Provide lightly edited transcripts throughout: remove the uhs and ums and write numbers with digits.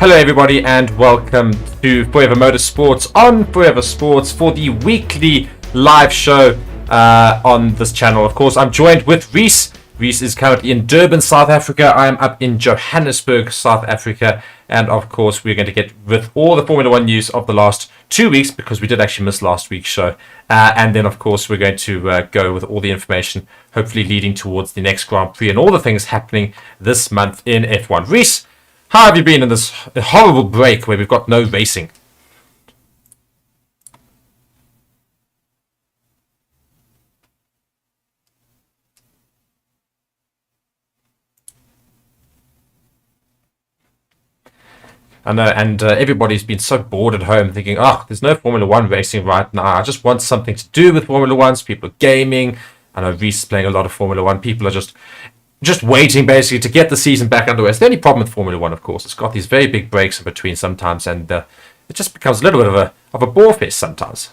Hello everybody and welcome to Forever Motorsports on Forever Sports for the weekly live show on this channel. Of course, I'm joined with Reece. Reece is currently in Durban, South Africa. I am up in Johannesburg, South Africa. And of course, we're going to get with all the Formula 1 news of the last 2 weeks because we did actually miss last week's show. And then, of course, we're going to go with all the information, hopefully leading towards the next Grand Prix and all the things happening this month in F1. Reece, how have you been in this horrible break where we've got no racing? I know, and everybody's been so bored at home thinking, oh, there's no Formula 1 racing right now. I just want something to do with Formula 1s. People are gaming. I know Reece is playing a lot of Formula 1. People are just waiting, basically, to get the season back underway. It's the only problem with Formula 1, of course. It's got these very big breaks in between sometimes, and it just becomes a little bit of a bore fest sometimes.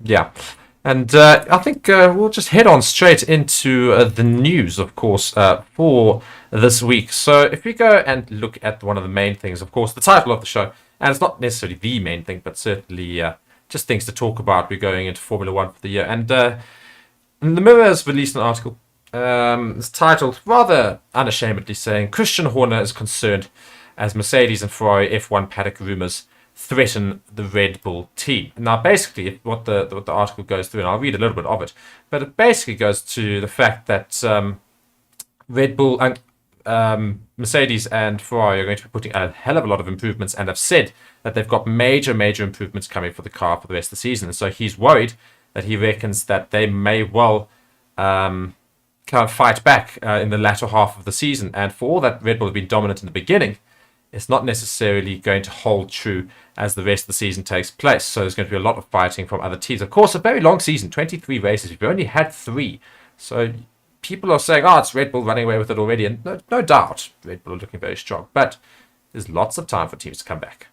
Yeah. And I think we'll just head on straight into the news, of course, for this week. So if we go and look at one of the main things, of course, the title of the show, and it's not necessarily the main thing, but certainly just things to talk about. We're going into Formula 1 for the year. And the Mirror has released an article. It's titled, rather unashamedly, saying, Christian Horner is concerned as Mercedes and Ferrari F1 paddock rumours threaten the Red Bull team. Now, basically, what the article goes through, and I'll read a little bit of it, but it basically goes to the fact that Red Bull and Mercedes and Ferrari are going to be putting a hell of a lot of improvements and have said that they've got major improvements coming for the car for the rest of the season. And so he's worried that he reckons that they may well kind of fight back in the latter half of the season. And for all that Red Bull have been dominant in the beginning, it's not necessarily going to hold true as the rest of the season takes place. So there's going to be a lot of fighting from other teams. Of course, a very long season, 23 races. We've only had 3. So people are saying, oh, it's Red Bull running away with it already. And no doubt, Red Bull are looking very strong. But there's lots of time for teams to come back.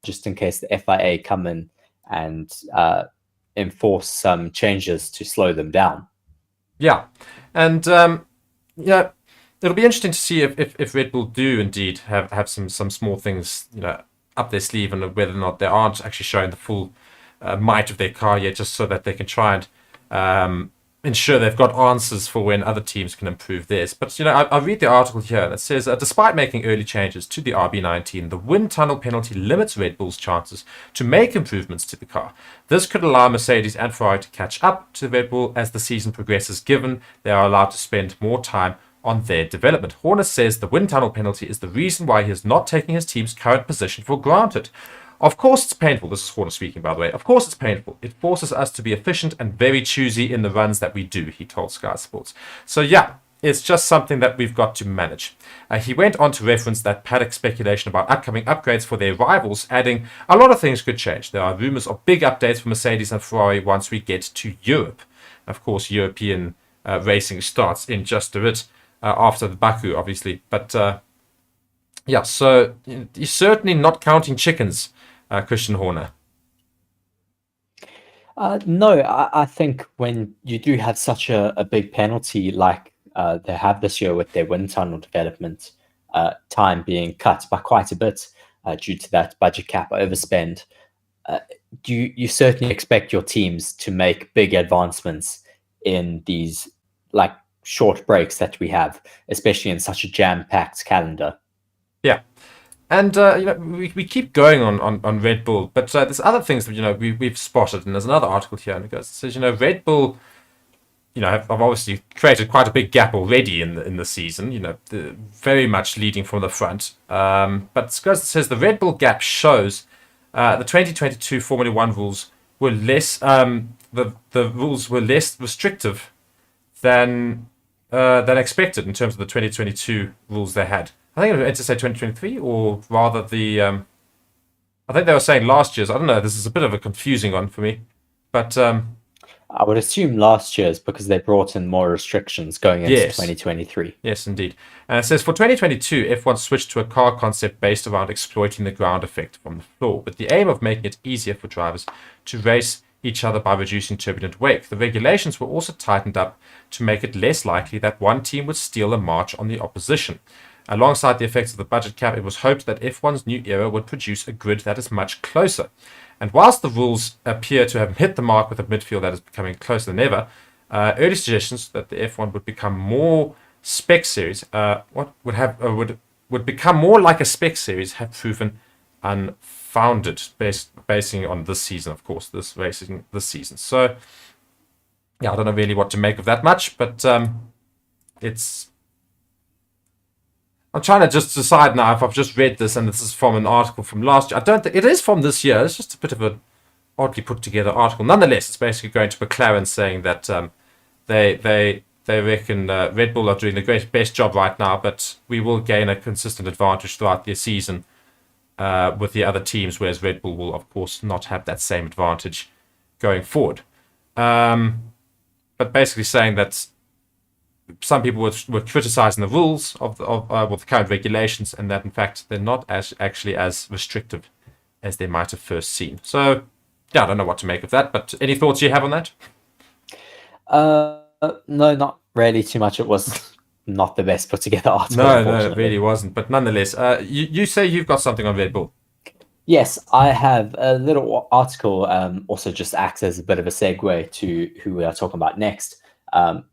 Just in case the FIA come in and enforce some changes to slow them down. Yeah, and yeah, it'll be interesting to see if Red Bull do indeed have some small things up their sleeve, and whether or not they aren't actually showing the full might of their car yet, just so that they can try and ensure they've got answers for when other teams can improve theirs. But I read the article here, and it says, despite making early changes to the RB19, the wind tunnel penalty limits Red Bull's chances to make improvements to the car. This could allow Mercedes and Ferrari to catch up to Red Bull as the season progresses, given they are allowed to spend more time on their development. Horner says the wind tunnel penalty is the reason why he is not taking his team's current position for granted. Of course it's painful. This is Horner speaking, by the way. Of course it's painful. It forces us to be efficient and very choosy in the runs that we do, he told Sky Sports. So yeah, it's just something that we've got to manage. He went on to reference that paddock speculation about upcoming upgrades for their rivals, adding, a lot of things could change. There are rumors of big updates for Mercedes and Ferrari once we get to Europe. Of course, European racing starts in just a bit after the Baku, obviously. But yeah, so you're certainly not counting chickens, Christian Horner. No, I think when you do have such a big penalty like they have this year with their wind tunnel development time being cut by quite a bit due to that budget cap overspend, you certainly expect your teams to make big advancements in these like short breaks that we have, especially in such a jam-packed calendar. Yeah. And we keep going on Red Bull, but there's other things that we've spotted, and there's another article here, and it says Red Bull, have obviously created quite a big gap already in the season, very much leading from the front. But it says the Red Bull gap shows the 2022 Formula 1 rules were less the rules were less restrictive than expected in terms of the 2022 rules they had. I think it was meant to say 2023, or rather I think they were saying last year's. I don't know. This is a bit of a confusing one for me, but I would assume last year's because they brought in more restrictions going into Yes. 2023. Yes, indeed. And it says for 2022, F1 switched to a car concept based around exploiting the ground effect from the floor, with the aim of making it easier for drivers to race each other by reducing turbulent wake. The regulations were also tightened up to make it less likely that one team would steal a march on the opposition. Alongside the effects of the budget cap, it was hoped that F1's new era would produce a grid that is much closer. And whilst the rules appear to have hit the mark with a midfield that is becoming closer than ever, early suggestions that the F1 would become more spec series, would become more like a spec series, have proven unfounded, basing on this season, of course, this racing this season. So, yeah, I don't know really what to make of that much, but it's. I'm trying to just decide now if I've just read this and this is from an article from last year. I don't think it is from this year. It's just a bit of an oddly put together article. Nonetheless, it's basically going to McLaren saying that they reckon Red Bull are doing the best job right now, but we will gain a consistent advantage throughout the season with the other teams, whereas Red Bull will, of course, not have that same advantage going forward. But basically saying that some people were criticizing the rules of the current regulations, and that in fact they're not actually as restrictive as they might have first seemed. So, yeah, I don't know what to make of that. But any thoughts you have on that? No, not really too much. It was not the best put together article. No, it really wasn't. But nonetheless, you say you've got something on Red Bull. Yes, I have a little article. Also, just acts as a bit of a segue to who we are talking about next.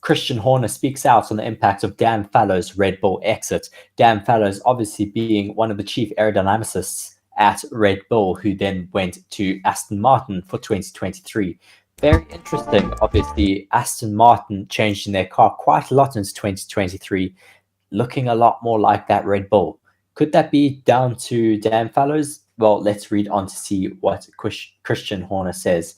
Christian Horner speaks out on the impact of Dan Fallow's Red Bull exit. Dan Fallows obviously being one of the chief aerodynamicists at Red Bull, who then went to Aston Martin for 2023. Very interesting. Obviously, Aston Martin changed in their car quite a lot into 2023, looking a lot more like that Red Bull. Could that be down to Dan Fallows? Well, let's read on to see what Christian Horner says.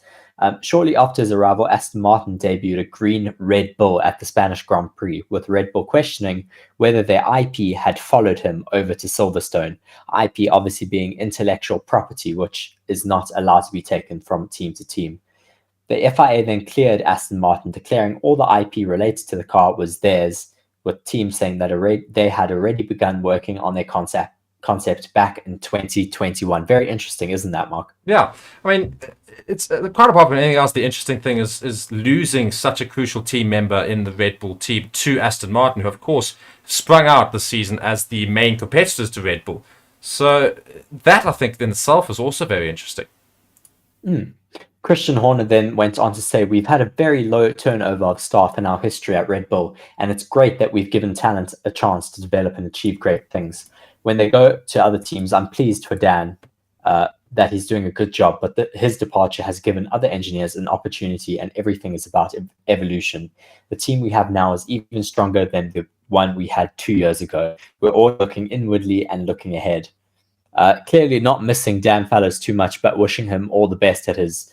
Shortly after his arrival, Aston Martin debuted a green Red Bull at the Spanish Grand Prix, with Red Bull questioning whether their IP had followed him over to Silverstone. IP obviously being intellectual property, which is not allowed to be taken from team to team. The FIA then cleared Aston Martin, declaring all the IP related to the car was theirs, with teams saying that they had already begun working on their concept back in 2021. Very interesting, isn't that, Mark? Yeah, I mean, it's quite apart from anything else. The interesting thing is losing such a crucial team member in the Red Bull team to Aston Martin, who of course sprung out this season as the main competitors to Red Bull. So that, I think, in itself is also very interesting. Christian Horner then went on to say, we've had a very low turnover of staff in our history at Red Bull, and it's great that we've given talent a chance to develop and achieve great things. When they go to other teams, I'm pleased for Dan that he's doing a good job, but his departure has given other engineers an opportunity, and everything is about evolution. The team we have now is even stronger than the one we had 2 years ago. We're all looking inwardly and looking ahead. Clearly not missing Dan Fallows too much, but wishing him all the best at his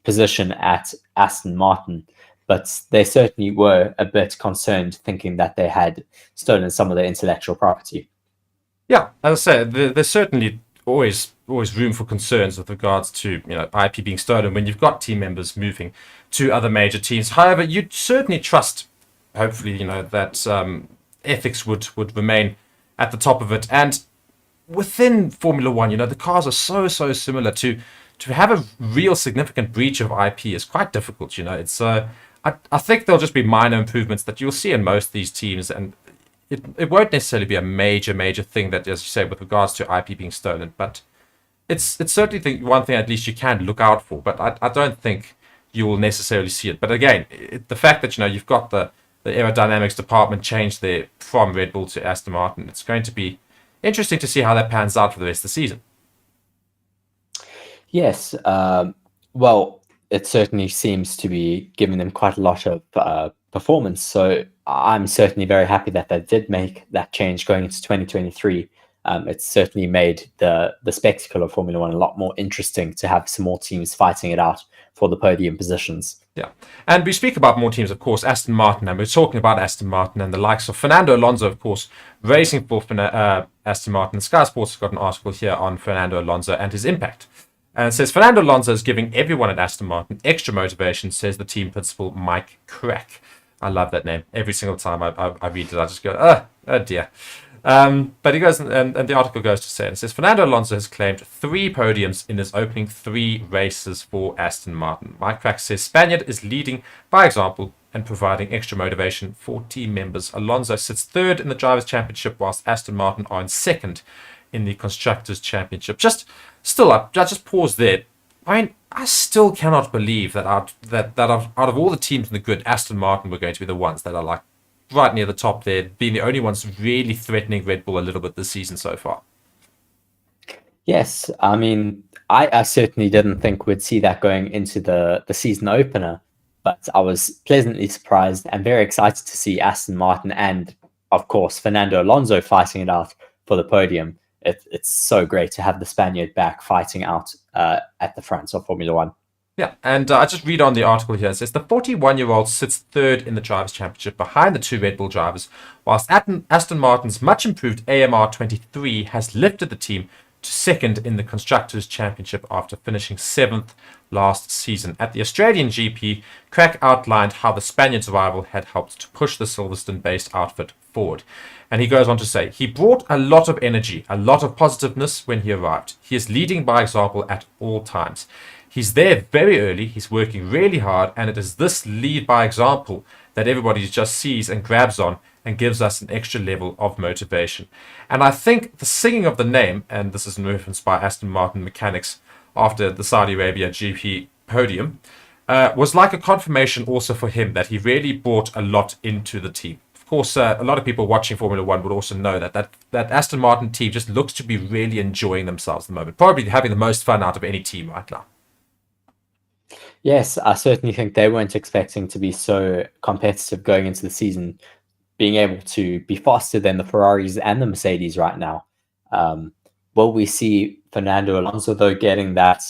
position at Aston Martin. But they certainly were a bit concerned, thinking that they had stolen some of their intellectual property. Yeah, as I said, there's certainly always room for concerns with regards to IP being stolen when you've got team members moving to other major teams. However, you'd certainly trust, hopefully, that ethics would remain at the top of it. And within Formula One, the cars are so similar. To have a real significant breach of IP is quite difficult. It's I think there'll just be minor improvements that you'll see in most of these teams, and it won't necessarily be a major thing that, as you say, with regards to IP being stolen, but it's certainly one thing at least you can look out for. But I don't think you will necessarily see it. But again, the fact that you've got the aerodynamics department changed there from Red Bull to Aston Martin, it's going to be interesting to see how that pans out for the rest of the season. Yes, well, it certainly seems to be giving them quite a lot of performance. So I'm certainly very happy that they did make that change going into 2023. It's certainly made the spectacle of Formula One a lot more interesting to have some more teams fighting it out for the podium positions. Yeah, and we speak about more teams, of course, Aston Martin, and we're talking about Aston Martin and the likes of Fernando Alonso, of course, racing for Aston Martin. Sky Sports has got an article here on Fernando Alonso and his impact. And it says Fernando Alonso is giving everyone at Aston Martin extra motivation, says the team principal Mike Crack. I love that name. Every single time I read it, I just go, oh dear. But he goes, and the article goes to say, it says Fernando Alonso has claimed 3 podiums in his opening 3 races for Aston Martin. Mike Crack says Spaniard is leading by example and providing extra motivation for team members. Alonso sits 3rd in the Drivers' Championship, whilst Aston Martin are in 2nd in the Constructors' Championship. Just pause there. I mean, I still cannot believe that out of all the teams in the grid, Aston Martin were going to be the ones that are like right near the top there, being the only ones really threatening Red Bull a little bit this season so far. Yes, I mean, I certainly didn't think we'd see that going into the season opener, but I was pleasantly surprised and very excited to see Aston Martin and, of course, Fernando Alonso fighting it out for the podium. It's so great to have the Spaniard back fighting out at the front of Formula One. Yeah, and I just read on the article here. It says the 41-year-old sits 3rd in the Drivers' Championship behind the 2 Red Bull drivers, whilst Aston Martin's much improved AMR 23 has lifted the team to 2nd in the Constructors' Championship after finishing 7th last season. At the Australian GP, Crack outlined how the Spaniard's arrival had helped to push the Silverstone-based outfit forward. And he goes on to say, he brought a lot of energy, a lot of positiveness when he arrived. He is leading by example at all times. He's there very early, he's working really hard, and it is this lead by example that everybody just sees and grabs on and gives us an extra level of motivation. And I think the singing of the name, and this is in reference by Aston Martin mechanics after the Saudi Arabia GP podium, was like a confirmation also for him that he really brought a lot into the team. Of course, a lot of people watching Formula One would also know that Aston Martin team just looks to be really enjoying themselves at the moment, probably having the most fun out of any team right now. Yes, I certainly think they weren't expecting to be so competitive going into the season, being able to be faster than the Ferraris and the Mercedes right now. Will we see Fernando Alonso, though, getting that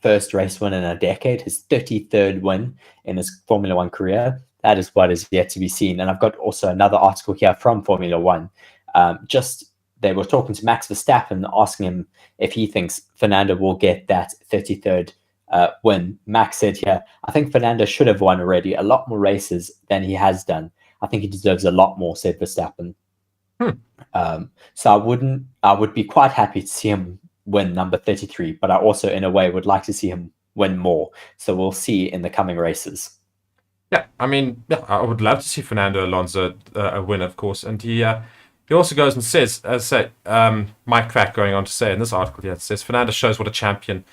first race win in a decade, his 33rd win in his Formula One career? That is what is yet to be seen. And I've got also another article here from Formula One. They were talking to Max Verstappen, asking him if he thinks Fernando will get that 33rd win. Max said here, I think Fernando should have won already a lot more races than he has done. I think he deserves a lot more, said Verstappen. So I would be quite happy to see him win number 33, but I also, in a way, would like to see him win more. So we'll see in the coming races. Yeah, I mean, yeah, I would love to see Fernando Alonso win, of course. And he also goes and says, Mike Crack going on to say in this article here, it says, Fernando shows what a champion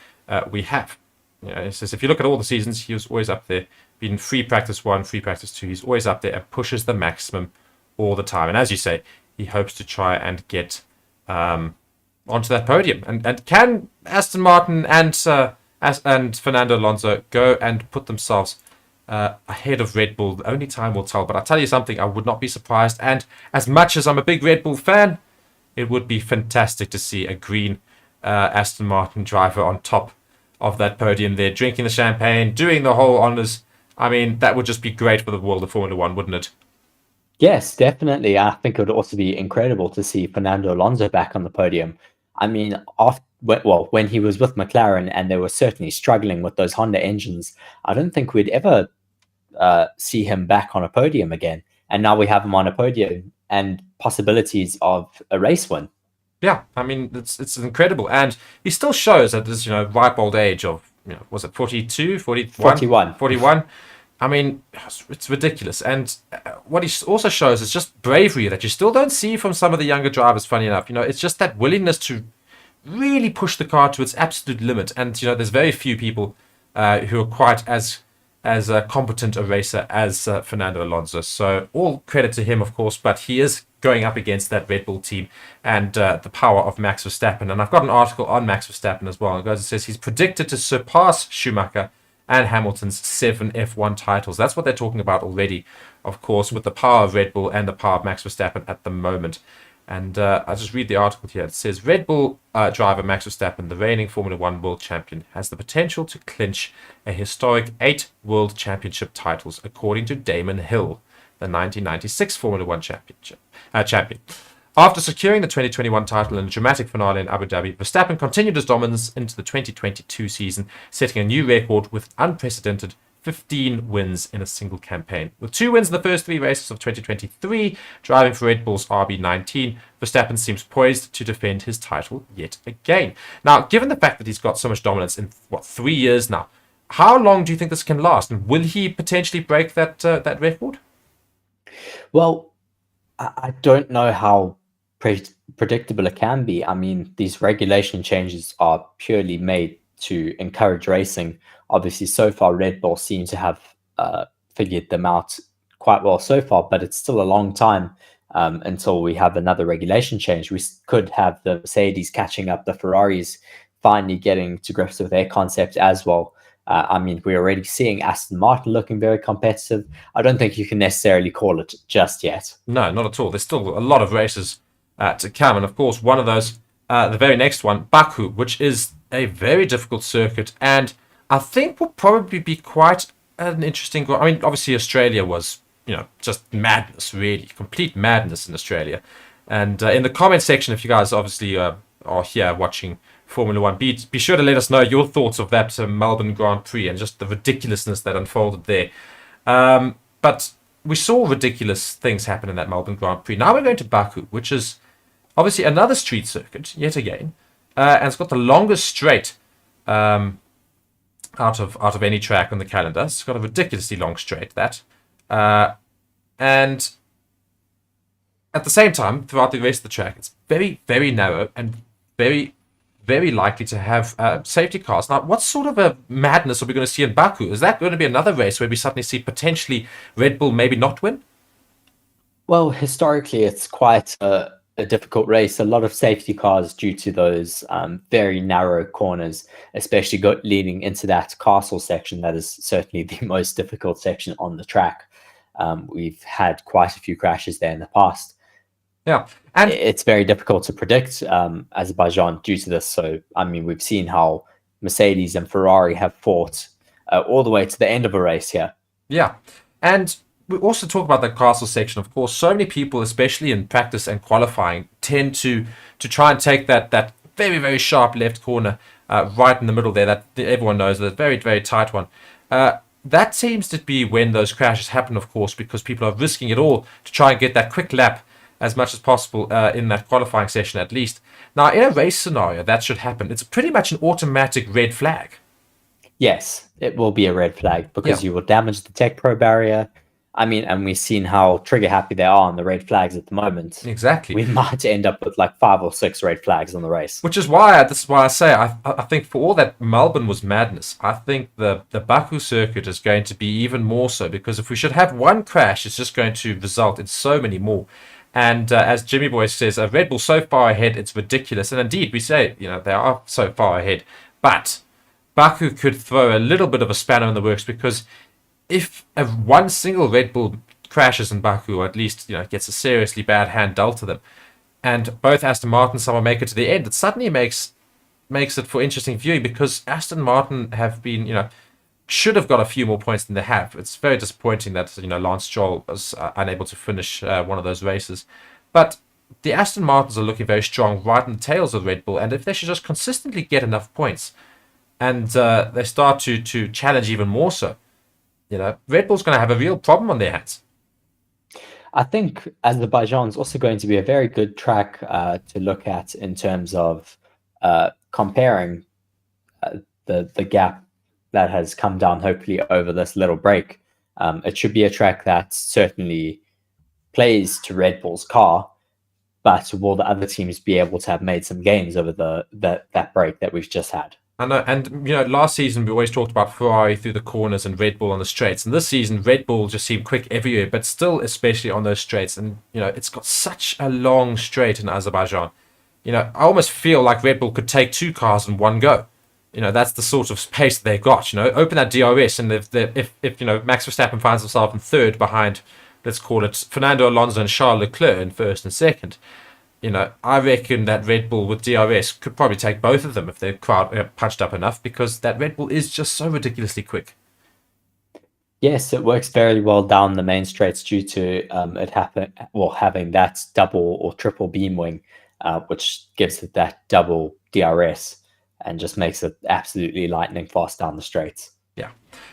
we have. You know, it says, if you look at all the seasons, he was always up there. Been free practice 1, free practice 2. He's always up there and pushes the maximum all the time. And as you say, he hopes to try and get onto that podium. And can Aston Martin and Fernando Alonso go and put themselves ahead of Red Bull? Only time will tell. But I'll tell you something, I would not be surprised. And as much as I'm a big Red Bull fan, it would be fantastic to see a green Aston Martin driver on top of that podium there, drinking the champagne, doing the whole honours. I mean, that would just be great for the world of Formula One, wouldn't it? Yes, definitely. I think it would also be incredible to see Fernando Alonso back on the podium. I mean, when he was with McLaren and they were certainly struggling with those Honda engines, I don't think we'd ever see him back on a podium again. And now we have him on a podium and possibilities of a race win. Yeah, I mean, it's incredible. And he still shows at this, ripe old age of, was it 42, 41? 41. I mean, it's ridiculous. And what he also shows is just bravery that you still don't see from some of the younger drivers, funny enough. It's just that willingness to really push the car to its absolute limit. And, there's very few people who are quite as competent a racer as Fernando Alonso. So all credit to him, of course, but he is going up against that Red Bull team and the power of Max Verstappen. And I've got an article on Max Verstappen as well. It says he's predicted to surpass Schumacher and Hamilton's 7 F1 titles. That's what they're talking about already, of course, with the power of Red Bull and the power of Max Verstappen at the moment. And I'll just read the article here. It says, Red Bull driver Max Verstappen, the reigning Formula One world champion, has the potential to clinch a historic 8 world championship titles, according to Damon Hill, the 1996 Formula One champion. After securing the 2021 title in a dramatic finale in Abu Dhabi, Verstappen continued his dominance into the 2022 season, setting a new record with unprecedented 15 wins in a single campaign. With 2 wins in the first 3 races of 2023, driving for Red Bull's RB19, Verstappen seems poised to defend his title yet again. Now, given the fact that he's got so much dominance in, 3 years now, how long do you think this can last? And will he potentially break that record? Well, I don't know how predictable it can be. I mean, these regulation changes are purely made to encourage racing. Obviously, so far, Red Bull seems to have figured them out quite well so far, but it's still a long time until we have another regulation change. We could have the Mercedes catching up, the Ferraris finally getting to grips with their concept as well. I mean, we're already seeing Aston Martin looking very competitive. I don't think you can necessarily call it just yet. No, not at all. There's still a lot of races to come. And of course, one of those, the very next one, Baku, which is a very difficult circuit. And I think will probably be quite an interesting... I mean, obviously, Australia was, just madness, really. Complete madness in Australia. And in the comment section, if you guys obviously are here watching Formula One, be sure to let us know your thoughts of that Melbourne Grand Prix and just the ridiculousness that unfolded there. But we saw ridiculous things happen in that Melbourne Grand Prix. Now we're going to Baku, which is obviously another street circuit, yet again. And it's got the longest straight out of any track on the calendar. It's got a ridiculously long straight, that. And at the same time, throughout the rest of the track, it's very, very narrow and very, very likely to have safety cars. Now, what sort of a madness are we going to see in Baku? Is that going to be another race where we suddenly see potentially Red Bull maybe not win? Well, historically, it's quite a difficult race. A lot of safety cars due to those very narrow corners, especially leading into that castle section. That is certainly the most difficult section on the track. We've had quite a few crashes there in the past. Yeah, and it's very difficult to predict Azerbaijan due to this. So, I mean, we've seen how Mercedes and Ferrari have fought all the way to the end of a race here. Yeah, and we also talk about the castle section. Of course, so many people, especially in practice and qualifying, tend to try and take that very, very sharp left corner right in the middle there. That everyone knows that very, very tight one. That seems to be when those crashes happen, of course, because people are risking it all to try and get that quick lap as much as possible in that qualifying session at least. Now, in a race scenario, that should happen. It's pretty much an automatic red flag. Yes, it will be a red flag because you will damage the Tech Pro barrier. I mean, and we've seen how trigger happy they are on the red flags at the moment. Exactly. We might end up with like 5 or 6 red flags on the race. Which is why, I say, I think for all that Melbourne was madness, I think the Baku circuit is going to be even more so, because if we should have one crash, it's just going to result in so many more. And as Jimmy Boy says, Red Bull so far ahead, it's ridiculous. And indeed, we say, they are so far ahead. But Baku could throw a little bit of a spanner in the works, because if one single Red Bull crashes in Baku, or at least gets a seriously bad hand dealt to them, and both Aston Martin and someone make it to the end, it suddenly makes it for interesting viewing, because Aston Martin have been, should have got a few more points than they have. It's very disappointing that Lance Stroll was unable to finish one of those races. But the Aston Martins are looking very strong right in the tails of Red Bull, and if they should just consistently get enough points, and they start to challenge even more so, Red Bull's going to have a real problem on their hands. I think Azerbaijan's also going to be a very good track to look at in terms of comparing the gap that has come down, hopefully, over this little break. It should be a track that certainly plays to Red Bull's car, but will the other teams be able to have made some gains over that break that we've just had? I know, and last season we always talked about Ferrari through the corners and Red Bull on the straights, and this season Red Bull just seemed quick everywhere, but still, especially on those straights. And it's got such a long straight in Azerbaijan. I almost feel like Red Bull could take 2 cars in one go. That's the sort of pace that they've got. Open that DRS, and if Max Verstappen finds himself in third behind, let's call it Fernando Alonso and Charles Leclerc in first and second, I reckon that Red Bull with DRS could probably take both of them if they're punched up enough, because that Red Bull is just so ridiculously quick. Yes, it works very well down the main straights due to having that double or triple beam wing, which gives it that double DRS and just makes it absolutely lightning fast down the straights. Yeah.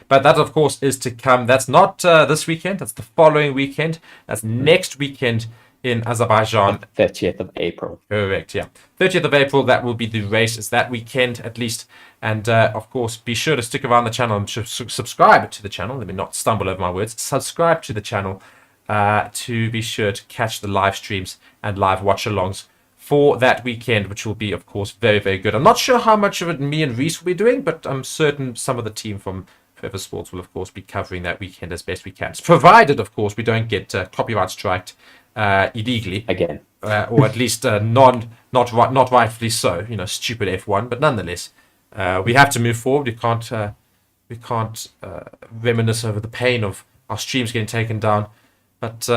But that, of course, is to come. That's not this weekend. That's the following weekend. That's next weekend in Azerbaijan. 30th of April. Correct, yeah. 30th of April, that will be the race. It's that weekend, at least. And, of course, be sure to stick around the channel and subscribe to the channel. Let me not stumble over my words. Subscribe to the channel to be sure to catch the live streams and live watch-alongs for that weekend, which will be, of course, very, very good. I'm not sure how much of it me and Reece will be doing, but I'm certain some of the team from Forever Sports will, of course, be covering that weekend as best we can. It's provided, of course, we don't get copyright striked illegally again, or at least not rightfully so. Stupid F1, but nonetheless, we have to move forward. We can't reminisce over the pain of our streams getting taken down. But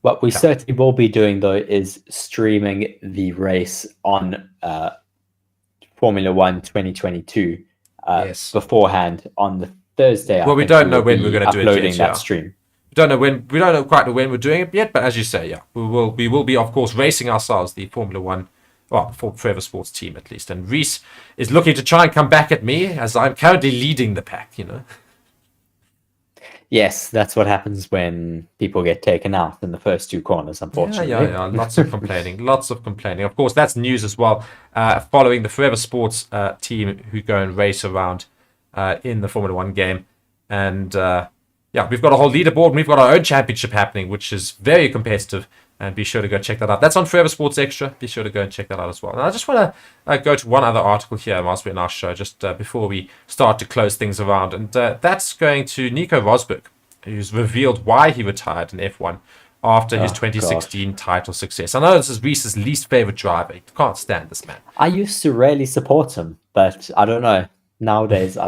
what we certainly will be doing, though, is streaming the race on Formula One 2022 beforehand on the Thursday. Well, we don't know when we're going to do it. Uploading that stream. We don't know quite when we're doing it yet. But as you say, yeah, we will be, of course, racing ourselves, the Formula One, well, for Forever Sports team at least. And Reece is looking to try and come back at me as I'm currently leading the pack. Yes, that's what happens when people get taken out in the first two corners, unfortunately. Yeah. Lots of complaining. Of course, that's news as well. Following the Forever Sports team who go and race around in the Formula One game. And we've got a whole leaderboard and we've got our own championship happening, which is very competitive. And be sure to go check that out. That's on Forever Sports Extra. Be sure to go and check that out as well. And I just want to go to one other article here whilst we're in our show, just before we start to close things around. And that's going to Nico Rosberg, who's revealed why he retired in F1 after his 2016 title success. I know this is Reece's least favorite driver. He can't stand this man. I used to really support him, but I don't know. Nowadays,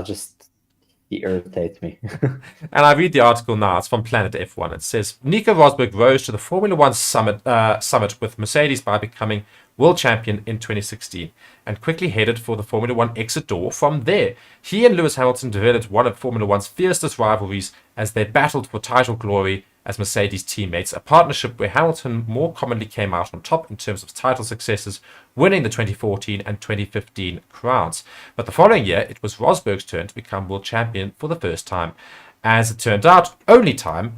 he irritates me. And I read the article now. It's from Planet F1. It says, Nico Rosberg rose to the Formula One summit with Mercedes by becoming world champion in 2016 and quickly headed for the Formula One exit door from there. He and Lewis Hamilton developed one of Formula One's fiercest rivalries as they battled for title glory as Mercedes teammates, a partnership where Hamilton more commonly came out on top in terms of title successes, winning the 2014 and 2015 crowns. But the following year, it was Rosberg's turn to become world champion for the first time. As it turned out, only time,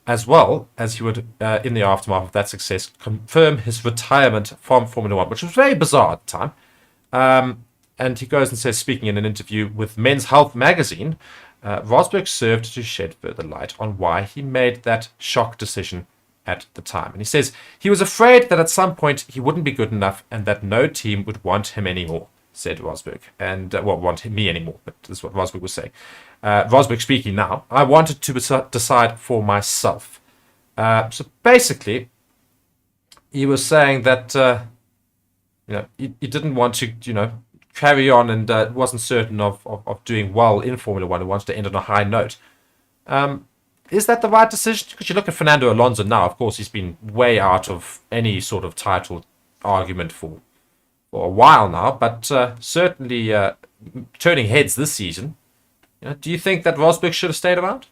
as well as he would, in the aftermath of that success, confirm his retirement from Formula One, which was very bizarre at the time. And he goes and says, speaking in an interview with Men's Health magazine, Rosberg served to shed further light on why he made that shock decision at the time. And he says he was afraid that at some point he wouldn't be good enough and that no team would want him anymore, said Rosberg. And, want me anymore, but this is what Rosberg was saying. Rosberg speaking now, I wanted to decide for myself. So basically, he was saying that, he didn't want to, carry on and wasn't certain of doing well in Formula One and wants to end on a high note. Is that the right decision? Because you look at Fernando Alonso now, of course, he's been way out of any sort of title argument for a while now, but certainly turning heads this season. Do you think that Rosberg should have stayed around?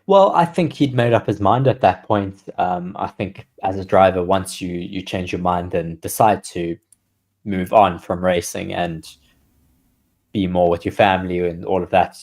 Well, I think he'd made up his mind at that point. I think as a driver, once you change your mind and decide to move on from racing and be more with your family and all of that,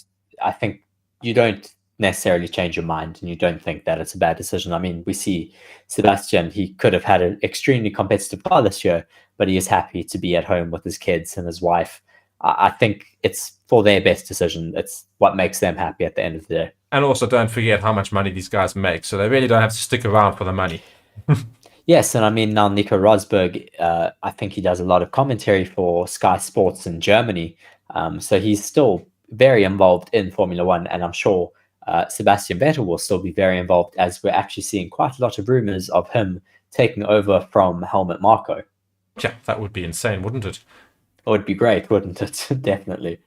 I think you don't necessarily change your mind and you don't think that it's a bad decision. I mean, we see Sebastian, he could have had an extremely competitive car this year, but he is happy to be at home with his kids and his wife. I think it's for their best decision. It's what makes them happy at the end of the day. And also don't forget how much money these guys make, so they really don't have to stick around for the money. Yes, and I mean, now Nico Rosberg, I think he does a lot of commentary for Sky Sports in Germany. So he's still very involved in Formula One, and I'm sure Sebastian Vettel will still be very involved, as we're actually seeing quite a lot of rumors of him taking over from Helmut Marko. Yeah, that would be insane, wouldn't it? It would be great, wouldn't it? Definitely.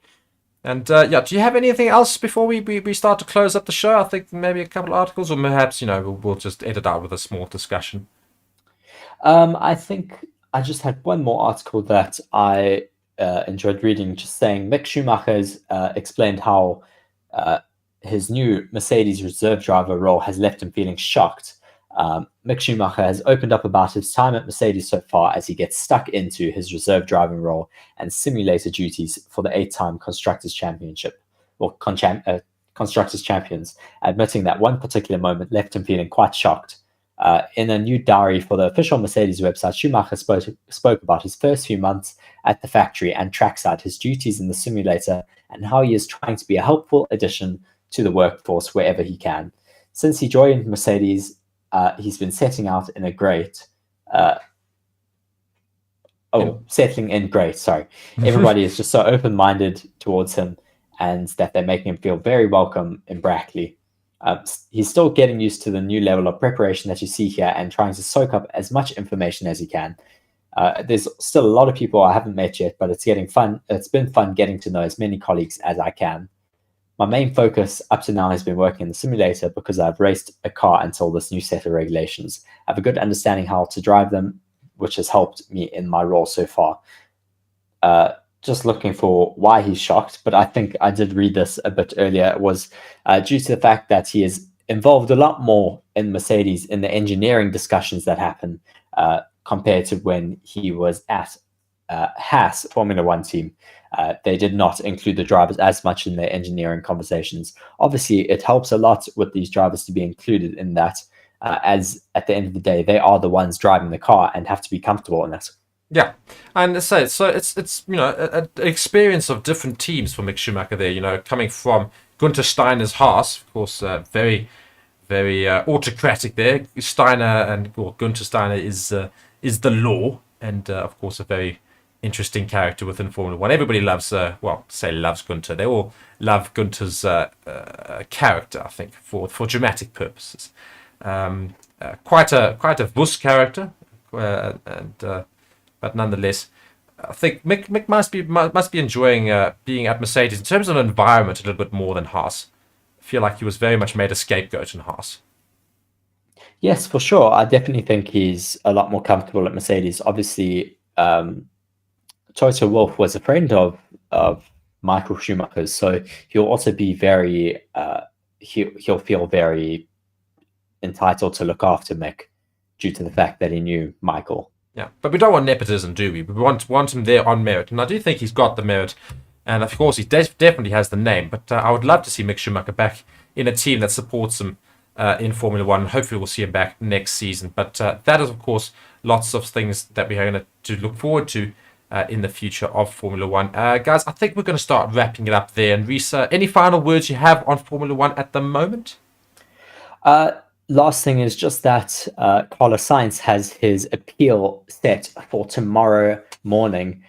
And do you have anything else before we start to close up the show? I think maybe a couple of articles, or perhaps, we'll just edit out with a small discussion. I think I just had one more article that I enjoyed reading, just saying Mick Schumacher's explained how his new Mercedes reserve driver role has left him feeling shocked. Mick Schumacher has opened up about his time at Mercedes so far as he gets stuck into his reserve driving role and simulator duties for the 8-time Constructors' Championship, or Constructors' Champions, admitting that one particular moment left him feeling quite shocked. In a new diary for the official Mercedes website, Schumacher spoke about his first few months at the factory and trackside, his duties in the simulator, and how he is trying to be a helpful addition to the workforce wherever he can. Since he joined Mercedes, he's been setting out in a great... settling in great, sorry. Everybody is just so open-minded towards him, and that they're making him feel very welcome in Brackley. He's still getting used to the new level of preparation that you see here and trying to soak up as much information as he can. There's still a lot of people I haven't met yet, but it's getting fun. It's been fun getting to know as many colleagues as I can. My main focus up to now has been working in the simulator because I've raced a car until this new set of regulations. I have a good understanding how to drive them, which has helped me in my role so far. Just looking for why he's shocked, but I think I did read this a bit earlier. It was due to the fact that he is involved a lot more in Mercedes in the engineering discussions that happen compared to when he was at Haas Formula One team. They did not include the drivers as much in their engineering conversations. Obviously, it helps a lot with these drivers to be included in that, as at the end of the day, they are the ones driving the car and have to be comfortable in it. Yeah, and so it's an experience of different teams for Mick Schumacher there. Coming from Gunther Steiner's Haas, of course, very autocratic there. Gunther Steiner is the law, and of course a very interesting character within Formula One. Everybody loves loves Gunther. They all love Gunther's character, I think, for dramatic purposes. Quite a Bus character, but nonetheless, I think Mick must be enjoying being at Mercedes in terms of environment a little bit more than Haas. I feel like he was very much made a scapegoat in Haas. Yes, for sure. I definitely think he's a lot more comfortable at Mercedes. Obviously, Toto Wolff was a friend of Michael Schumacher's, so he'll also be very he'll feel very entitled to look after Mick due to the fact that he knew Michael. Yeah, but we don't want nepotism, do we? We want him there on merit, and I do think he's got the merit, and of course he definitely has the name. But I would love to see Mick Schumacher back in a team that supports him in Formula One. Hopefully, we'll see him back next season. But that is, of course, lots of things that we're going to look forward to in the future of Formula One. Guys, I think we're going to start wrapping it up there. And Reece, any final words you have on Formula One at the moment? Last thing is just that Carlos Sainz has his appeal set for tomorrow morning.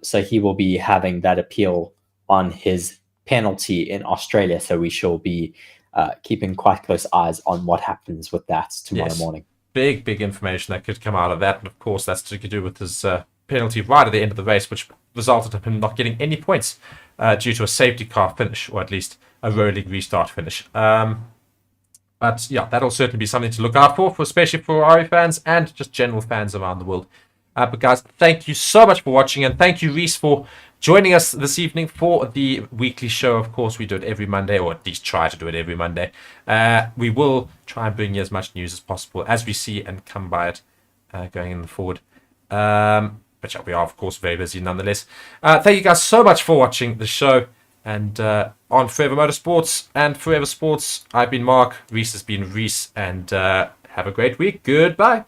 So he will be having that appeal on his penalty in Australia. So we shall be keeping quite close eyes on what happens with that tomorrow morning. Big information that could come out of that. And of course, that's to do with his penalty right at the end of the race, which resulted in him not getting any points due to a safety car finish, or at least a rolling restart finish. But yeah, that'll certainly be something to look out for especially for RE fans and just general fans around the world. But guys, thank you so much for watching, and thank you, Reece, for joining us this evening for the weekly show. Of course, we do it every Monday, or at least try to do it every Monday. We will try and bring you as much news as possible as we see and come by it going forward. But yeah, we are, of course, very busy nonetheless. Thank you guys so much for watching the show. And on Forever Motorsports and Forever Sports, I've been Mark, Reece has been Reece, and have a great week. Goodbye.